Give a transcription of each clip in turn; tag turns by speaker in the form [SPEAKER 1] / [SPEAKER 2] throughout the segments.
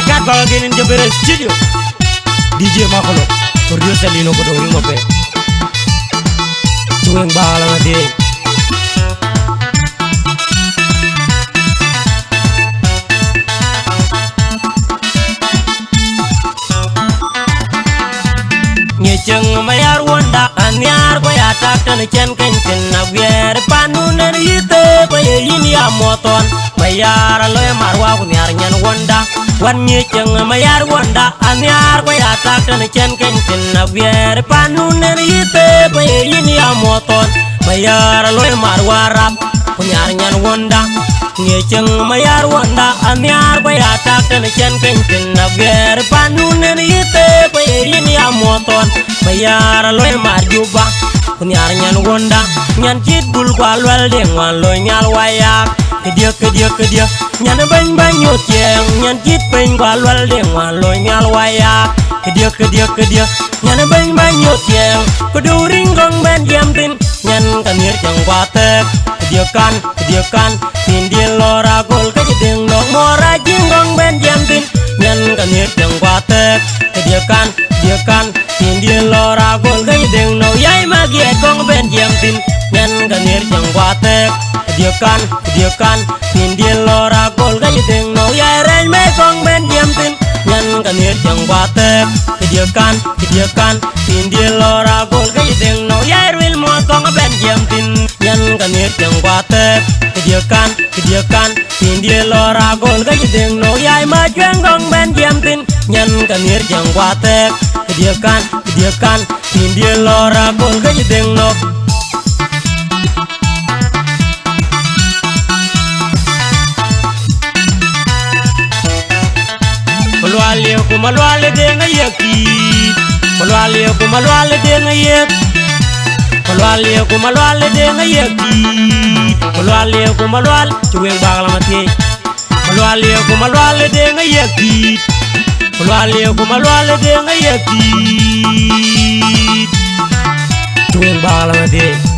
[SPEAKER 1] Berkat bagin in Jabere studio DJ Makolo producer Lino Kodori ngope Tuwing bala ngati Nyecheng mayar wonda anyar ko ya tak tan chen ken na bier panunen yite ko yin ya moton mayar lo marwa ko nyar nyan wonda wan nyecheng mayar wonda anyar ko ya tak tan chen ken na bier panunen yite ko yin ya moton mayar lo marwa rap ko nyar nyan wonda nyecheng mayar wonda anyar ko ya tak tan chen ken na bier panunen yite ko yin ya moton mayar loy marjuba kunyar nyan wonda nyan chit bul kwalwal de ngwan loy nyal wayak kedia nyan ban yotieng nyan chit pen kwalwal de ngwan loy nyal wayak kedia nyan ban yotieng kuduring gong ben jamtin nyan kanir jang watek kedia kan tindil lora gol kejedeng dong mora jinggong ben jamtin nyan kanir jang watek kedia kan tindil lora gol kejedeng no yai magi gong ben jamtin nyan kanir jang watek kedia kan tindil lora gol kejedeng no yai ren me gong ben jamtin nyan kanir jang watek kedia kan tindil lora gol kejedeng no yai ril mo gong ben jamtin nyan kanir jang watek kedia kan tindil lora gol kejedeng no yai ma jeng gong ben jamtin nyan kanir jang watek kedia kan tindil lora gol kejedeng no Malwale de ngayaki malwale de ngayak malwale de ngayaki malwale cuweng bagala mati malwale de ngayaki malwale de ngayaki cuweng bagala mati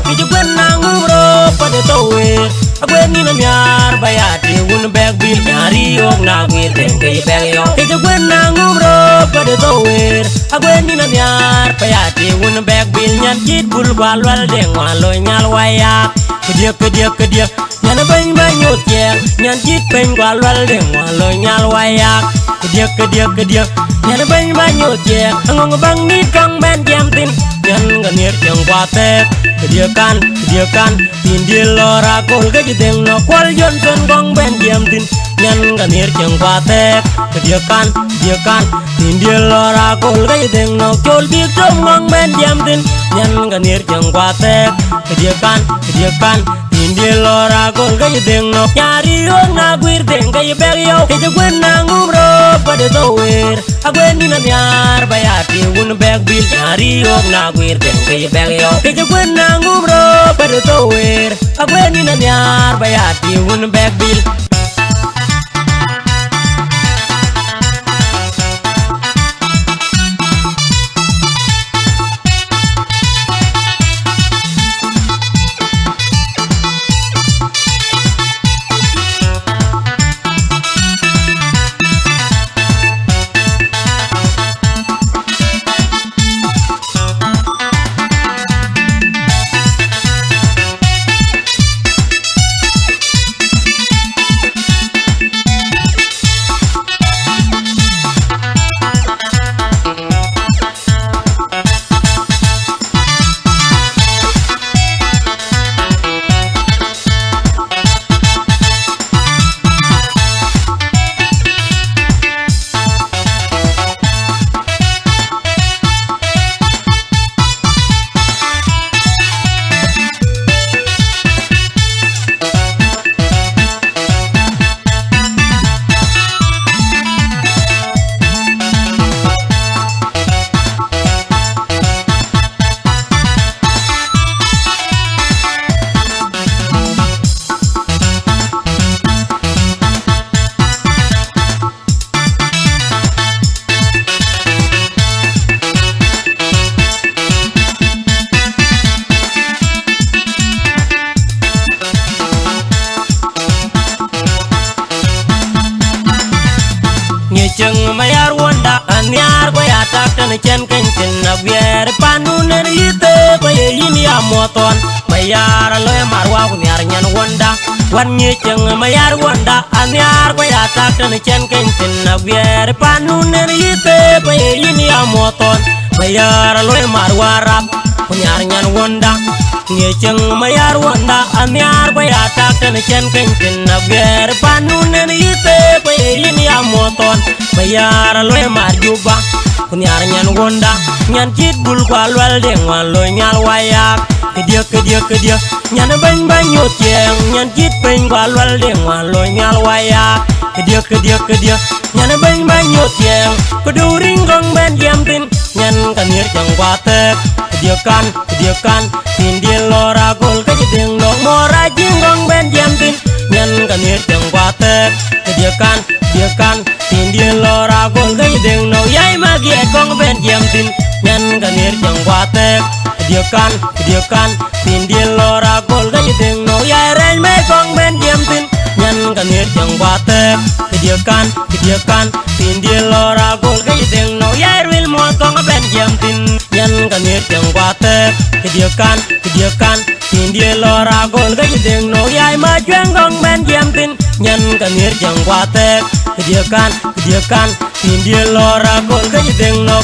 [SPEAKER 1] Kijugan nanguro pada towe agwen ni nyar bayati un bag bil nyari ok nagwir den kay bagyo kijugan nanguro pada towe agwen ni nyar bayati un bag bil nyan chit bul walwal den waloy nyal wayak kedia nyan ban yot yeng nyan chit pen walwal den waloy nyal wayak kedia nyan ban yot yeng ngong bang ni kang ben jamtin nyan ganir jang watek kedia kan tindil lora gol kejedeng no kwal Johnson gong ben jamtin nyan ganir jang watek kedia kan tindil lora gol kejedeng no chol big dong gong ben jamtin nyan ganir jang watek kedia kan tindil lora gol kejedeng no nyari ong nagwir deng kay bagyo kejagwen nangumro pada tower agwen ni nyar bayati un bag bil nyari ong nagwir deng kay bagyo kejagwen nangumro pada tower agwen ni nyar bayati un bag bil Ngecheng mayar wonda anyar ko ya takta ne chen ken tin na bier panun ne yite ko ye yin ya moton mayar lo marwa ko nyar nyan wonda wan ngecheng mayar wonda anyar ko ya takta ne chen ken tin na bier panun ne yite ko ye yin ya moton mayar lo marwa rap ko nyar nyan wonda ngecheng mayar wonda anyar ko ya takta ne chen ken tin na bier panun ne yite ko ye yin ya moton mayar lo marjuba ko nyar nyan wonda nyan chit bul kwa lwal de ngwan lo nyal wayak kedia nyan ban nyot yeng nyan chit pen kwa lwal de ngwan lo nyal wayak kedia nyan ban nyot yeng ko du ring gong ben jam tin nyan kanir jang watek kedia kan tin di lora gol ka jeng dong mora jing gong ben jam tin nyan kanir jang watek kedia kan tin di lora gol ka jeng no yai magi gong ben jam tin nyan kanir jang watek kedia kan tin di lora gol ka jeng no yai ren me gong ben jam tin nyan kanir jang watek kedia kan tin di lora gol ka jeng no yai ril mo gong ben jam tin nyan kanir jang watek kedia kan tin di lora gol ka jeng no yai ma jeng gong ben jam tin nyan kanir jang watek kedia kan tin di lora gol ka jeng no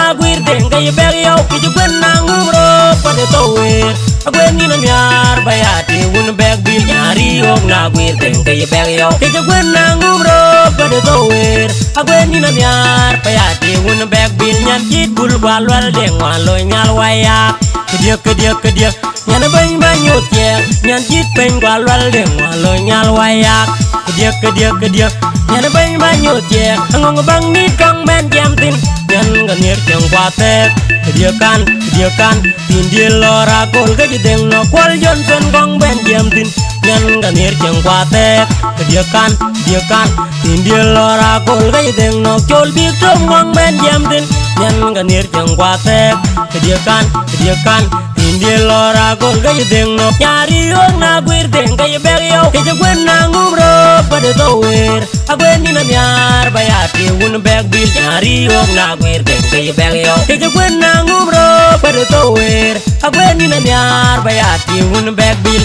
[SPEAKER 1] na guir deng kay bel yow ki jugwen na ngumro pade tower agwen ni na nyar bayati wun beg bil nyari og na guir deng kay bel yow ki jugwen na ngumro pade tower agwen ni na nyar bayati wun beg bil nyan jit bul walwal deng walo nyal waya kedia nyan ban nyot yeng nyan jit pen walwal deng walo nyal waya kedia nyan ban nyot yeng ngong bang ni kang men jam tin nyan ganir jang watek kedia kan tin di lora gol ka jeng no kwal Johnson gong ben jam tin nyan ganir jang watek kedia kan tin di lora gol ka jeng no chol bi tom gong ben jam tin nyan ganir jang watek kedia kan tin di lora gol ka jeng no nyari og na guir deng kay bel yow ke jagwen na ngumro pade tower agwen ni na nyar bayati wun beg bil nyari og na guir deng kay bel yow ke jagwen na ngumro pade tower agwen ni na nyar bayati wun beg bil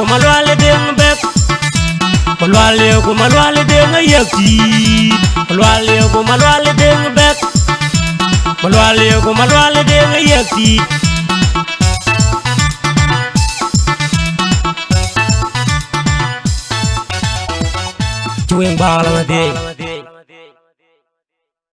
[SPEAKER 1] malwale deng bek malwale deng yakti malwale deng bek malwale deng yakti cueng balang de